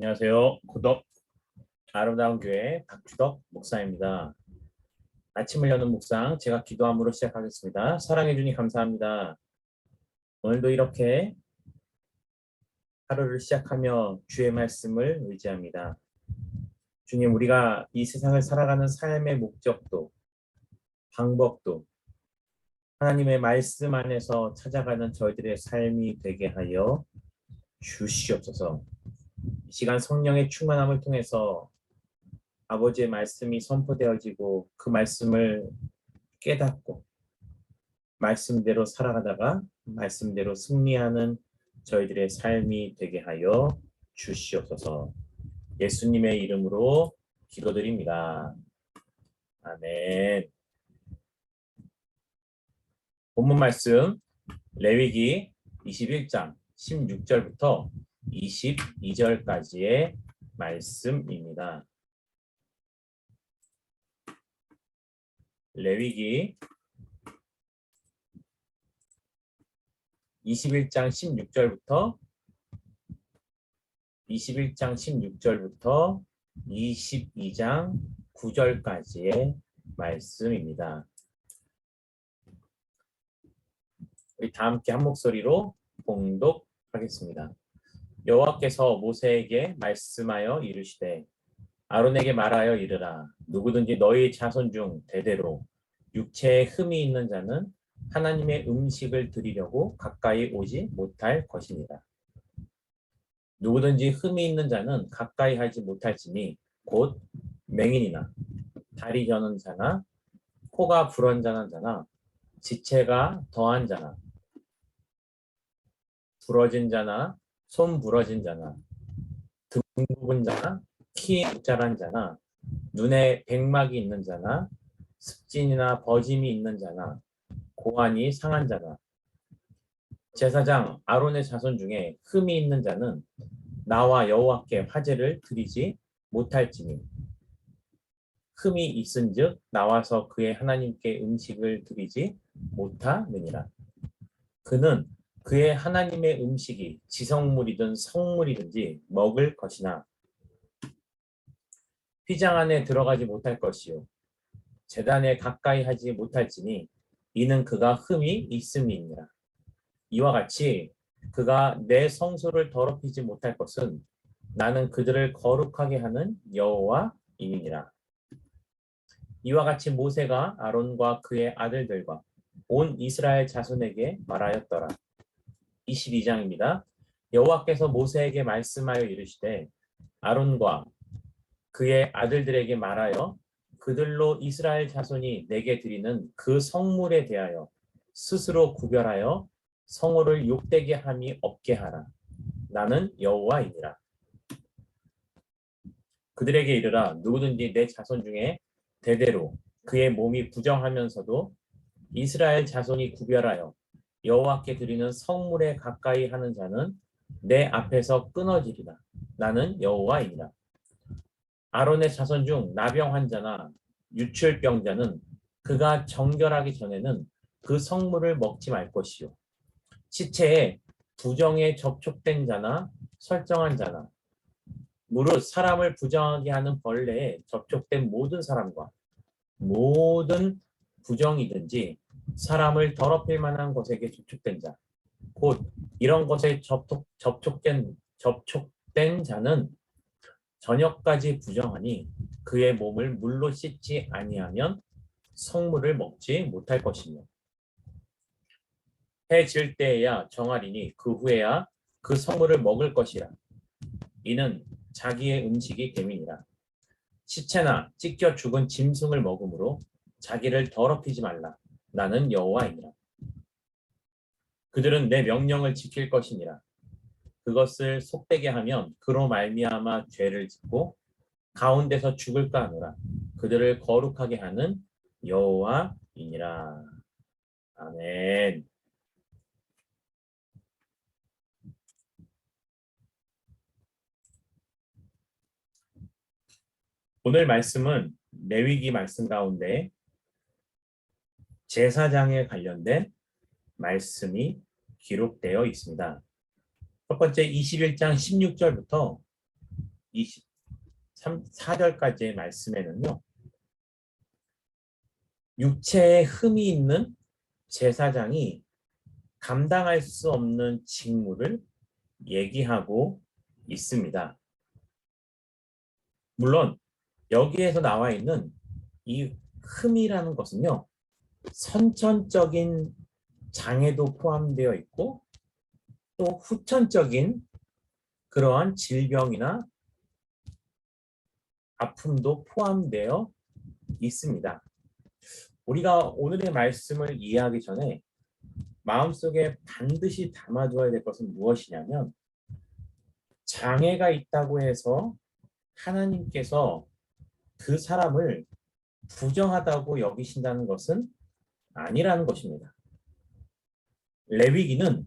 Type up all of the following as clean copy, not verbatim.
안녕하세요. 구독 아름다운 교회 박주덕 목사입니다. 아침을 여는 묵상 제가 기도함으로 시작하겠습니다. 사랑해 주니 감사합니다. 오늘도 이렇게 하루를 시작하며 주의 말씀을 의지합니다. 주님, 우리가 이 세상을 살아가는 삶의 목적도 방법도 하나님의 말씀 안에서 찾아가는 저희들의 삶이 되게 하여 주시옵소서. 이 시간 성령의 충만함을 통해서 아버지의 말씀이 선포되어지고 그 말씀을 깨닫고 말씀대로 살아가다가 말씀대로 승리하는 저희들의 삶이 되게 하여 주시옵소서. 예수님의 이름으로 기도드립니다. 아멘. 본문 말씀 레위기 21장 16절부터 22절까지의 말씀입니다. 레위기 21장 16절부터 22장 9절까지의 말씀입니다. 우리 다 함께 한 목소리로 봉독하겠습니다. 여호와께서 모세에게 말씀하여 이르시되 아론에게 말하여 이르라. 누구든지 너희 자손 중 대대로 육체에 흠이 있는 자는 하나님의 음식을 드리려고 가까이 오지 못할 것입니다. 누구든지 흠이 있는 자는 가까이 하지 못할지니 곧 맹인이나 다리 저는 자나 코가 불완전한 자나 지체가 더한 자나 부러진 자나 손 부러진 자나 등 굽은 자나 키 작은 자나 눈에 백막이 있는 자나 습진이나 버짐이 있는 자나 고환이 상한 자나 제사장 아론의 자손 중에 흠이 있는 자는 나와 여호와께 화제를 드리지 못할지니 흠이 있은즉 나와서 그의 하나님께 음식을 드리지 못하느니라. 그는 그의 하나님의 음식이 지성물이든 성물이든지 먹을 것이나 휘장 안에 들어가지 못할 것이요 제단에 가까이 하지 못할지니 이는 그가 흠이 있음이니라. 이와 같이 그가 내 성소를 더럽히지 못할 것은 나는 그들을 거룩하게 하는 여호와이니라. 이와 같이 모세가 아론과 그의 아들들과 온 이스라엘 자손에게 말하였더라. 22장입니다. 여호와께서 모세에게 말씀하여 이르시되 아론과 그의 아들들에게 말하여 그들로 이스라엘 자손이 내게 드리는 그 성물에 대하여 스스로 구별하여 성호를 욕되게 함이 없게 하라. 나는 여호와이니라. 그들에게 이르라. 누구든지 내 자손 중에 대대로 그의 몸이 부정하면서도 이스라엘 자손이 구별하여 여호와께 드리는 성물에 가까이 하는 자는 내 앞에서 끊어지리라. 나는 여호와이니라. 아론의 자손 중 나병 환자나 유출병자는 그가 정결하기 전에는 그 성물을 먹지 말 것이요 시체에 부정에 접촉된 자나 설정한 자나 무릇 사람을 부정하게 하는 벌레에 접촉된 모든 사람과 모든 부정이든지 사람을 더럽힐 만한 것에게 접촉된 자, 곧 이런 것에 접촉된 자는 저녁까지 부정하니 그의 몸을 물로 씻지 아니하면 성물을 먹지 못할 것이며 해 질 때에야 정하리니 그 후에야 그 성물을 먹을 것이라. 이는 자기의 음식이 됨이니라. 시체나 찢겨 죽은 짐승을 먹음으로 자기를 더럽히지 말라. 나는 여호와이니라. 그들은 내 명령을 지킬 것이니라. 그것을 속되게 하면 그로 말미암아 죄를 짓고 가운데서 죽을까 하노라. 그들을 거룩하게 하는 여호와이니라. 아멘. 오늘 말씀은 레위기 말씀 가운데 제사장에 관련된 말씀이 기록되어 있습니다. 첫 번째 21장 16절부터 24절까지의 말씀에는요. 육체에 흠이 있는 제사장이 감당할 수 없는 직무를 얘기하고 있습니다. 물론 여기에서 나와 있는 이 흠이라는 것은요. 선천적인 장애도 포함되어 있고 또 후천적인 그러한 질병이나 아픔도 포함되어 있습니다. 우리가 오늘의 말씀을 이해하기 전에 마음속에 반드시 담아두어야 될 것은 무엇이냐면 장애가 있다고 해서 하나님께서 그 사람을 부정하다고 여기신다는 것은 아니라는 것입니다. 레위기는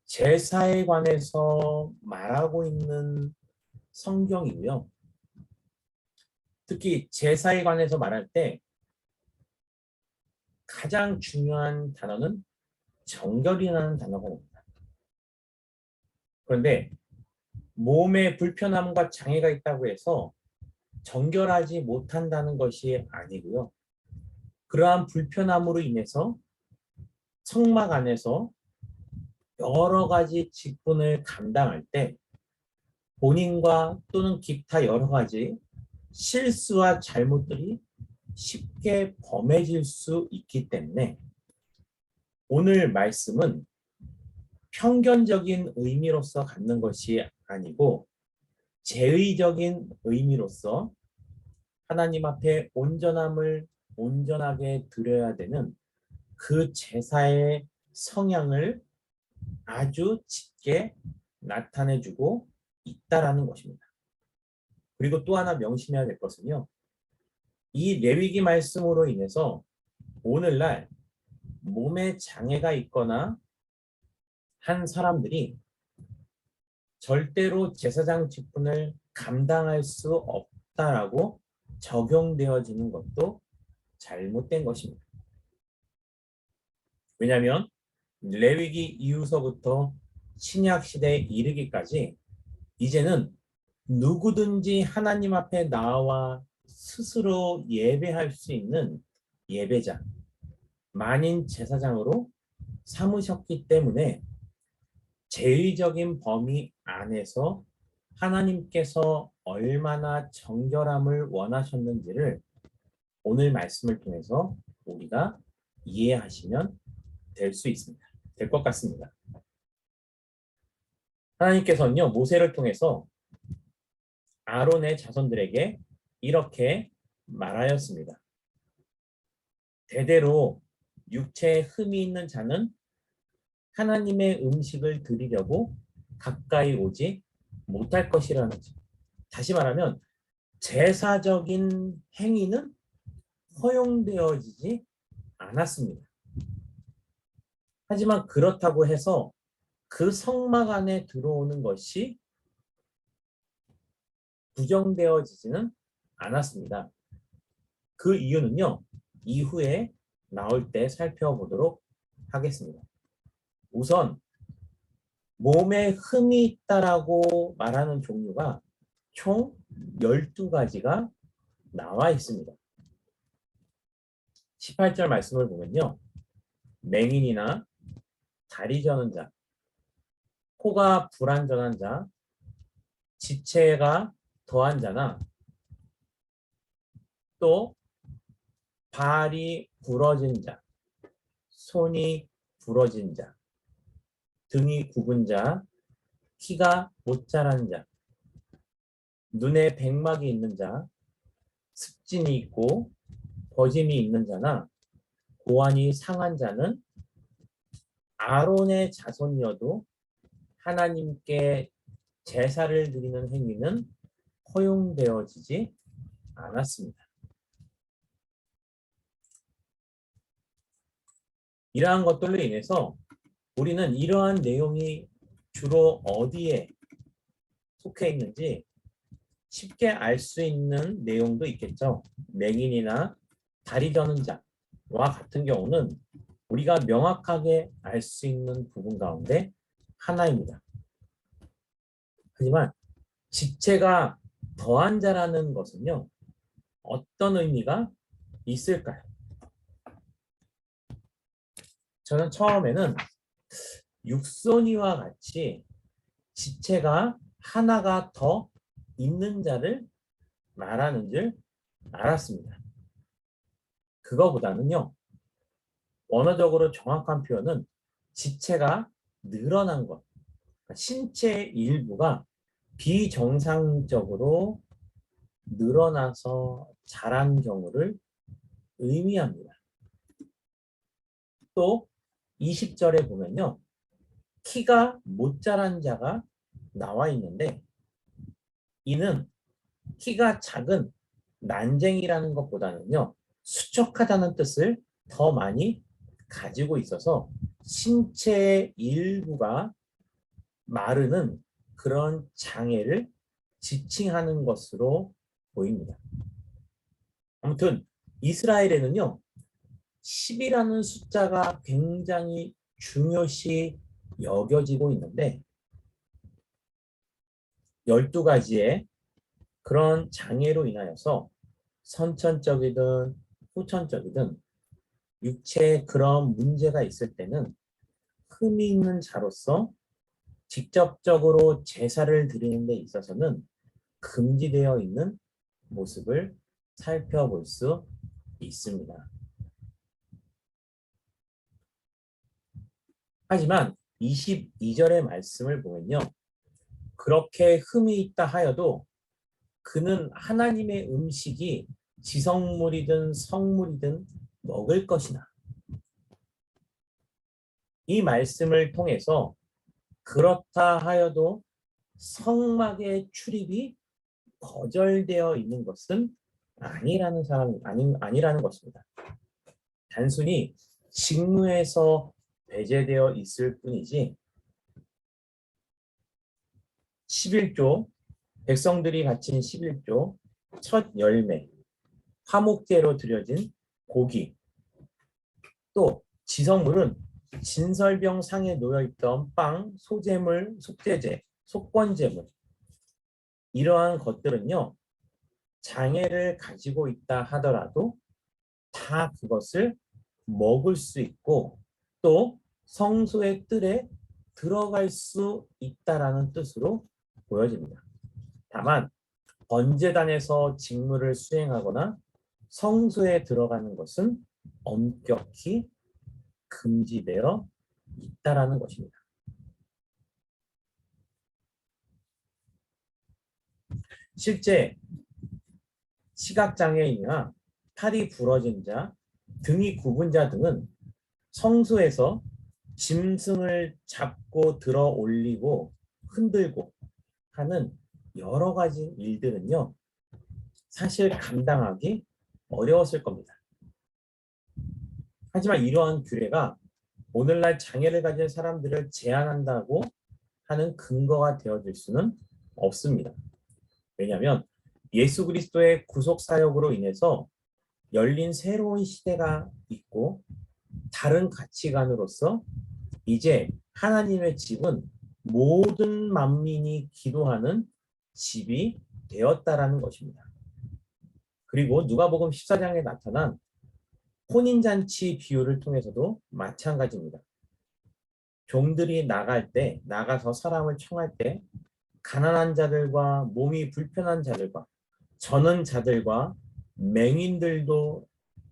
제사에 관해서 말하고 있는 성경이고요. 특히 제사에 관해서 말할 때 가장 중요한 단어는 정결이라는 단어가 됩니다. 그런데 몸에 불편함과 장애가 있다고 해서 정결하지 못한다는 것이 아니고요. 그러한 불편함으로 인해서 성막 안에서 여러 가지 직분을 감당할 때 본인과 또는 기타 여러 가지 실수와 잘못들이 쉽게 범해질 수 있기 때문에 오늘 말씀은 편견적인 의미로서 갖는 것이 아니고 제의적인 의미로서 하나님 앞에 온전함을 온전하게 드려야 되는 그 제사의 성향을 아주 짙게 나타내주고 있다라는 것입니다. 그리고 또 하나 명심해야 될 것은요. 이 레위기 말씀으로 인해서 오늘날 몸에 장애가 있거나 한 사람들이 절대로 제사장 직분을 감당할 수 없다라고 적용되어지는 것도 잘못된 것입니다. 왜냐하면 레위기 이후서부터 신약 시대에 이르기까지 이제는 누구든지 하나님 앞에 나와 스스로 예배할 수 있는 예배자, 만인 제사장으로 삼으셨기 때문에 제의적인 범위 안에서 하나님께서 얼마나 정결함을 원하셨는지를 오늘 말씀을 통해서 우리가 이해하시면 될 수 있습니다. 될 것 같습니다. 하나님께서는요, 모세를 통해서 아론의 자손들에게 이렇게 말하였습니다. 대대로 육체에 흠이 있는 자는 하나님의 음식을 드리려고 가까이 오지 못할 것이라는 거죠. 다시 말하면 제사적인 행위는 허용되어지지 않았습니다. 하지만 그렇다고 해서 그 성막 안에 들어오는 것이 부정되어지지는 않았습니다. 그 이유는요, 이후에 나올 때 살펴보도록 하겠습니다. 우선 몸에 흠이 있다라고 말하는 종류가 총 12가지가 나와 있습니다. 18절 말씀을 보면요. 맹인이나 다리 저는 자, 코가 불완전한 자, 지체가 더한 자나 또 발이 부러진 자, 손이 부러진 자, 등이 굽은 자, 키가 못 자란 자, 눈에 백막이 있는 자, 습진이 있고 버짐이 있는 자나 고환이 상한 자는 아론의 자손이어도 하나님께 제사를 드리는 행위는 허용되어지지 않았습니다. 이러한 것들로 인해서 우리는 이러한 내용이 주로 어디에 속해 있는지 쉽게 알 수 있는 내용도 있겠죠. 맹인이나 다리 저는 자와 같은 경우는 우리가 명확하게 알 수 있는 부분 가운데 하나입니다. 하지만 지체가 더한 자라는 것은요, 어떤 의미가 있을까요? 저는 처음에는 육손이와 같이 지체가 하나가 더 있는 자를 말하는 줄 알았습니다. 그거보다는요, 언어적으로 정확한 표현은 지체가 늘어난 것, 그러니까 신체 일부가 비정상적으로 늘어나서 자란 경우를 의미합니다. 또 20절에 보면요, 키가 못 자란 자가 나와 있는데 이는 키가 작은 난쟁이라는 것보다는요, 수척하다는 뜻을 더 많이 가지고 있어서 신체의 일부가 마르는 그런 장애를 지칭하는 것으로 보입니다. 아무튼 이스라엘에는요, 10이라는 숫자가 굉장히 중요시 여겨지고 있는데 12가지의 그런 장애로 인하여서 선천적이든 후천적이든 육체에 그런 문제가 있을 때는 흠이 있는 자로서 직접적으로 제사를 드리는 데 있어서는 금지되어 있는 모습을 살펴볼 수 있습니다. 하지만 22절의 말씀을 보면요, 그렇게 흠이 있다 하여도 그는 하나님의 음식이 지성물이든 성물이든 먹을 것이나, 이 말씀을 통해서 그렇다 하여도 성막의 출입이 거절되어 있는 것은 아니라는 것입니다. 단순히 직무에서 배제되어 있을 뿐이지 11조, 백성들이 바친 11조 첫 열매, 화목제로 드려진 고기, 또 지성물은 진설병 상에 놓여있던 빵, 소재물, 속죄제, 속건제물, 이러한 것들은요, 장애를 가지고 있다 하더라도 다 그것을 먹을 수 있고 또 성소의 뜰에 들어갈 수 있다라는 뜻으로 보여집니다. 다만 번제단에서 직무를 수행하거나 성소에 들어가는 것은 엄격히 금지되어 있다라는 것입니다. 실제 시각장애인이나 팔이 부러진 자, 등이 굽은 자 등은 성소에서 짐승을 잡고 들어 올리고 흔들고 하는 여러 가지 일들은요, 사실 감당하기 어려웠을 겁니다. 하지만 이러한 규례가 오늘날 장애를 가진 사람들을 제한한다고 하는 근거가 되어질 수는 없습니다. 왜냐하면 예수 그리스도의 구속 사역으로 인해서 열린 새로운 시대가 있고 다른 가치관으로서 이제 하나님의 집은 모든 만민이 기도하는 집이 되었다라는 것입니다. 그리고 누가복음 14장에 나타난 혼인잔치 비유를 통해서도 마찬가지입니다. 종들이 나가서 사람을 청할 때 가난한 자들과 몸이 불편한 자들과 저는 자들과 맹인들도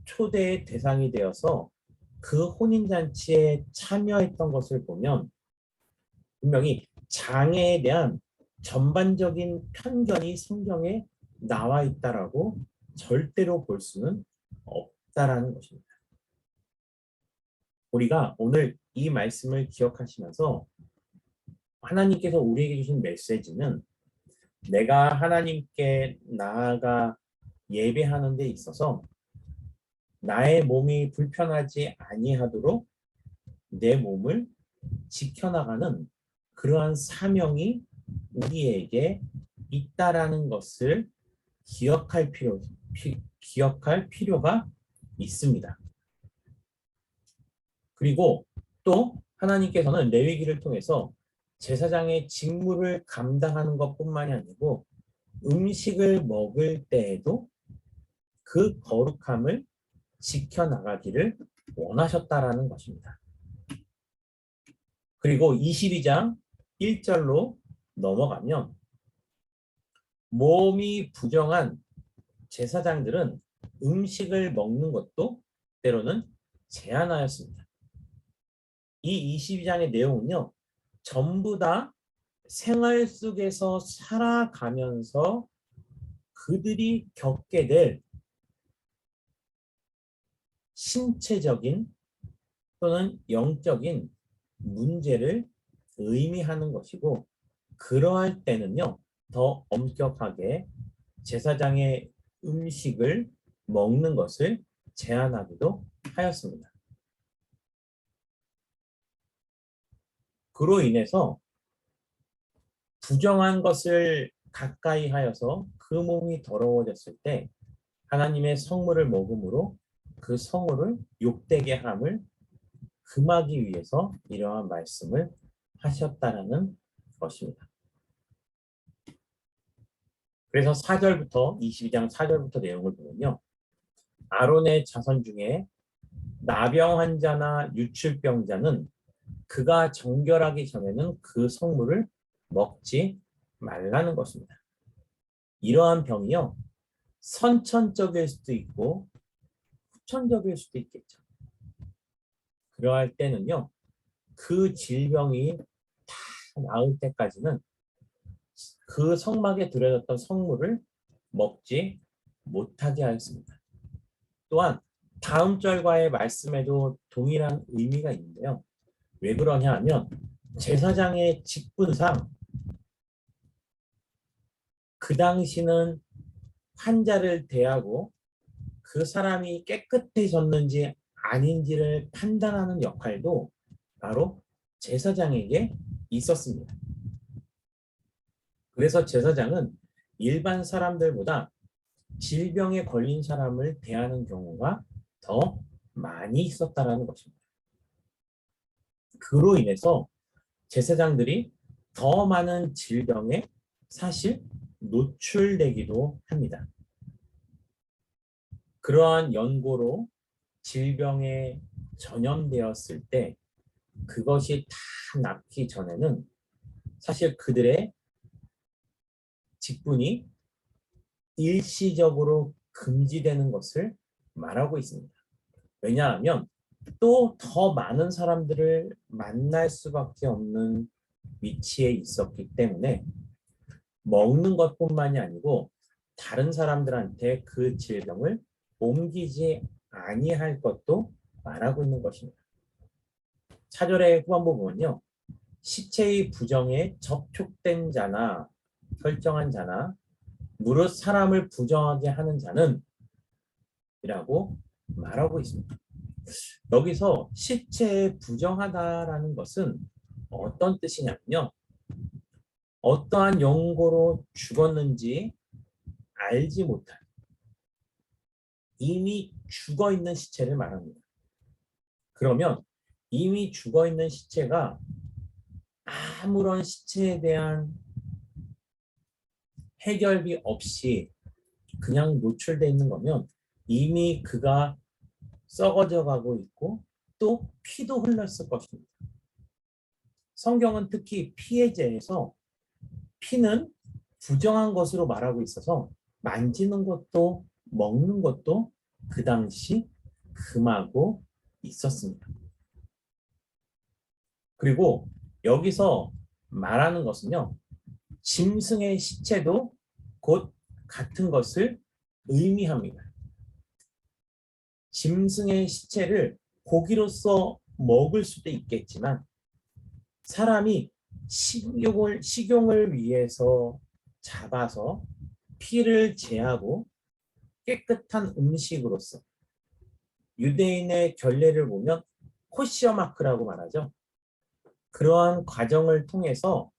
초대의 대상이 되어서 그 혼인잔치에 참여했던 것을 보면 분명히 장애에 대한 전반적인 편견이 성경에 나와 있다라고 절대로 볼 수는 없다라는 것입니다. 우리가 오늘 이 말씀을 기억하시면서 하나님께서 우리에게 주신 메시지는 내가 하나님께 나아가 예배하는 데 있어서 나의 몸이 불편하지 아니하도록 내 몸을 지켜나가는 그러한 사명이 우리에게 있다라는 것을 기억할 필요가 있습니다. 그리고 또 하나님께서는 레위기를 통해서 제사장의 직무를 감당하는 것뿐만이 아니고 음식을 먹을 때에도 그 거룩함을 지켜나가기를 원하셨다라는 것입니다. 그리고 22장 1절로 넘어가면 몸이 부정한 제사장들은 음식을 먹는 것도 때로는 제한하였습니다. 이 22장의 내용은요, 전부 다 생활 속에서 살아가면서 그들이 겪게 될 신체적인 또는 영적인 문제를 의미하는 것이고, 그러할 때는요, 더 엄격하게 제사장의 음식을 먹는 것을 제한하기도 하였습니다. 그로 인해서 부정한 것을 가까이 하여서 그 몸이 더러워졌을 때 하나님의 성물을 먹음으로 그 성물을 욕되게 함을 금하기 위해서 이러한 말씀을 하셨다라는 것입니다. 그래서 4절부터 22장 4절부터 내용을 보면요. 아론의 자손 중에 나병 환자나 유출병자는 그가 정결하기 전에는 그 성물을 먹지 말라는 것입니다. 이러한 병이요. 선천적일 수도 있고 후천적일 수도 있겠죠. 그러할 때는요. 그 질병이 다 나을 때까지는 그 성막에 들어졌던 성물을 먹지 못하게 하였습니다. 또한 다음 절과의 말씀에도 동일한 의미가 있는데요. 왜 그러냐 하면 제사장의 직분상 그 당시는 환자를 대하고 그 사람이 깨끗해졌는지 아닌지를 판단하는 역할도 바로 제사장에게 있었습니다. 그래서 제사장은 일반 사람들보다 질병에 걸린 사람을 대하는 경우가 더 많이 있었다라는 것입니다. 그로 인해서 제사장들이 더 많은 질병에 사실 노출되기도 합니다. 그러한 연고로 질병에 전염되었을 때 그것이 다 낫기 전에는 사실 그들의 직분이 일시적으로 금지되는 것을 말하고 있습니다. 왜냐하면 또 더 많은 사람들을 만날 수밖에 없는 위치에 있었기 때문에 먹는 것뿐만이 아니고 다른 사람들한테 그 질병을 옮기지 아니할 것도 말하고 있는 것입니다. 4절의 후반부 보면요. 시체의 부정에 접촉된 자나 설정한 자나 무릇 사람을 부정하게 하는 자는 이라고 말하고 있습니다. 여기서 시체에 부정하다라는 것은 어떤 뜻이냐면요. 어떠한 연고로 죽었는지 알지 못한 이미 죽어 있는 시체를 말합니다. 그러면 이미 죽어 있는 시체가 아무런 시체에 대한 해결비 없이 그냥 노출되어 있는 거면 이미 그가 썩어져 가고 있고 또 피도 흘렀을 것입니다. 성경은 특히 피에 대해서 피는 부정한 것으로 말하고 있어서 만지는 것도 먹는 것도 그 당시 금하고 있었습니다. 그리고 여기서 말하는 것은요. 짐승의 시체도 곧 같은 것을 의미합니다. 짐승의 시체를 고기로서 먹을 수도 있겠지만 사람이 식용을 위해서 잡아서 피를 제하고 깨끗한 음식으로서 유대인의 결례를 보면 코시어 마크라고 말하죠. 그러한 과정을 통해서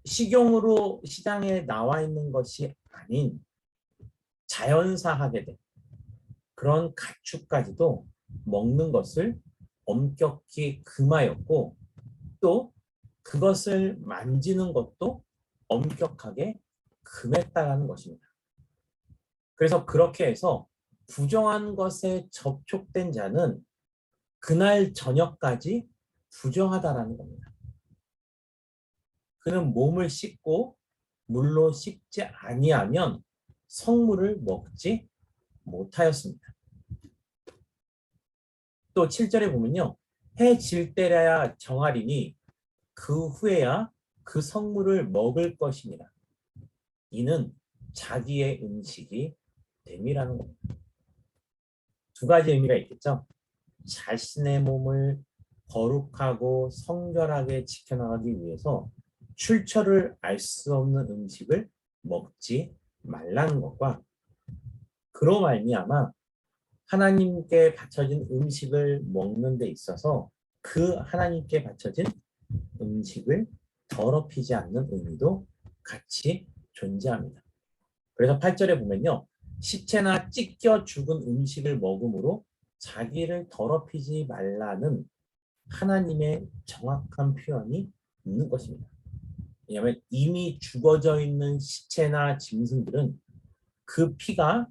식용으로 시장에 나와 있는 것이 아닌 자연사하게 된 그런 가축까지도 먹는 것을 엄격히 금하였고 또 그것을 만지는 것도 엄격하게 금했다라는 것입니다. 그래서 그렇게 해서 부정한 것에 접촉된 자는 그날 저녁까지 부정하다라는 겁니다. 그는 몸을 씻고 물로 씻지 아니하면 성물을 먹지 못하였습니다. 또 7절에 보면요. 해 질 때라야 정하리니 그 후에야 그 성물을 먹을 것이니라. 이는 자기의 음식이 됨이라는 겁니다. 두 가지 의미가 있겠죠. 자신의 몸을 거룩하고 성결하게 지켜나가기 위해서 출처를 알 수 없는 음식을 먹지 말라는 것과 그로 말미암아 하나님께 바쳐진 음식을 먹는 데 있어서 그 하나님께 바쳐진 음식을 더럽히지 않는 의미도 같이 존재합니다. 그래서 8절에 보면요. 시체나 찢겨 죽은 음식을 먹음으로 자기를 더럽히지 말라는 하나님의 정확한 표현이 있는 것입니다. 왜냐하면 이미 죽어져 있는 시체나 짐승들은 그 피가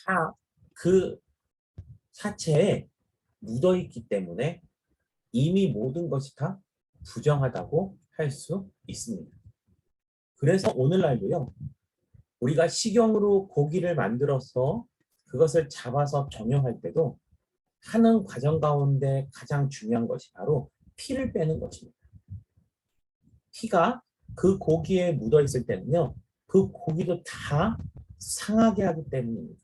다 그 사체에 묻어 있기 때문에 이미 모든 것이 다 부정하다고 할 수 있습니다. 그래서 오늘날도요. 우리가 식용으로 고기를 만들어서 그것을 잡아서 정형할 때도 하는 과정 가운데 가장 중요한 것이 바로 피를 빼는 것입니다. 피가 그 고기에 묻어 있을 때는요. 그 고기도 다 상하게 하기 때문입니다.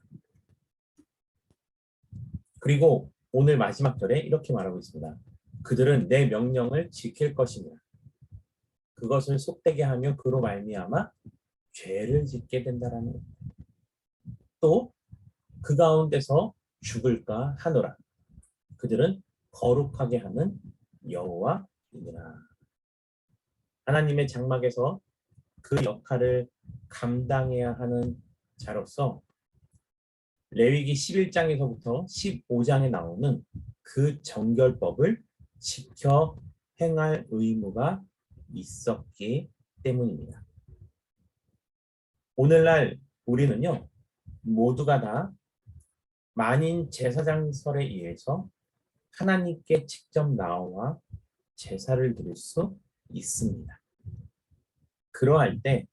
그리고 오늘 마지막 절에 이렇게 말하고 있습니다. 그들은 내 명령을 지킬 것이니라. 그것을 속되게 하며 그로 말미암아 죄를 짓게 된다라는 겁니다. 또 그 가운데서 죽을까 하노라. 그들은 거룩하게 하는 여호와이니라. 하나님의 장막에서 그 역할을 감당해야 하는 자로서 레위기 11장에서부터 15장에 나오는 그 정결법을 지켜 행할 의무가 있었기 때문입니다. 오늘날 우리는요, 모두가 다 만인 제사장설에 의해서 하나님께 직접 나와 제사를 드릴 수 있습니다. 그러할 때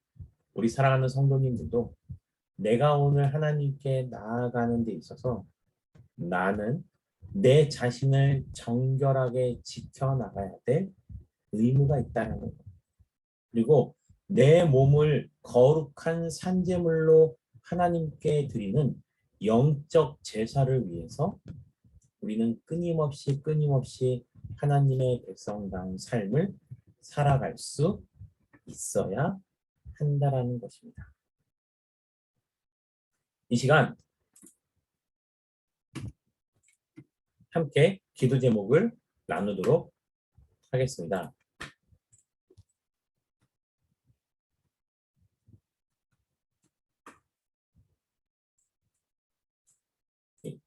우리 사랑하는 성도님들도 내가 오늘 하나님께 나아가는 데 있어서 나는 내 자신을 정결하게 지켜나가야 될 의무가 있다는 것. 그리고 내 몸을 거룩한 산제물로 하나님께 드리는 영적 제사를 위해서 우리는 끊임없이 하나님의 백성다운 삶을 살아갈 수 있어야 한다라는 것입니다. 이 시간 함께 기도 제목을 나누도록 하겠습니다.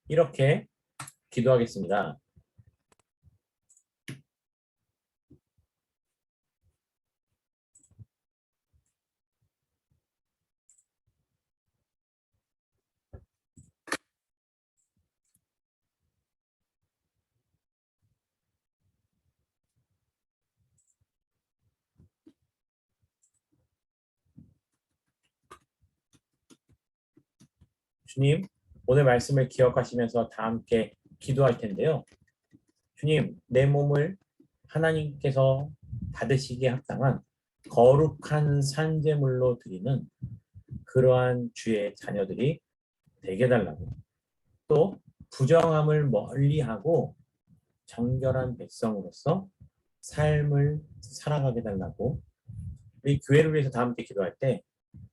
이렇게 기도하겠습니다. 주님, 오늘 말씀을 기억하시면서 다 함께 기도할 텐데요. 주님, 내 몸을 하나님께서 받으시기에 합당한 거룩한 산제물로 드리는 그러한 주의 자녀들이 되게 해달라고, 또 부정함을 멀리하고 정결한 백성으로서 삶을 살아가게 달라고, 우리 교회를 위해서 다 함께 기도할 때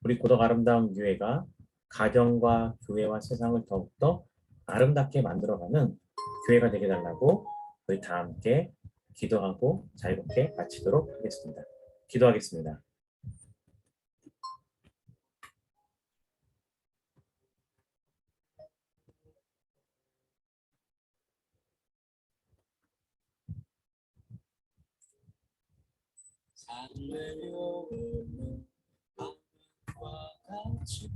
우리 고독 아름다운 교회가 가정과 교회와 세상을 더욱더 아름답게 만들어가는 교회가 되게 달라고 우리 다 함께 기도하고 자유롭게 마치도록 하겠습니다. 기도하겠습니다. 달래려오는 바람과 같이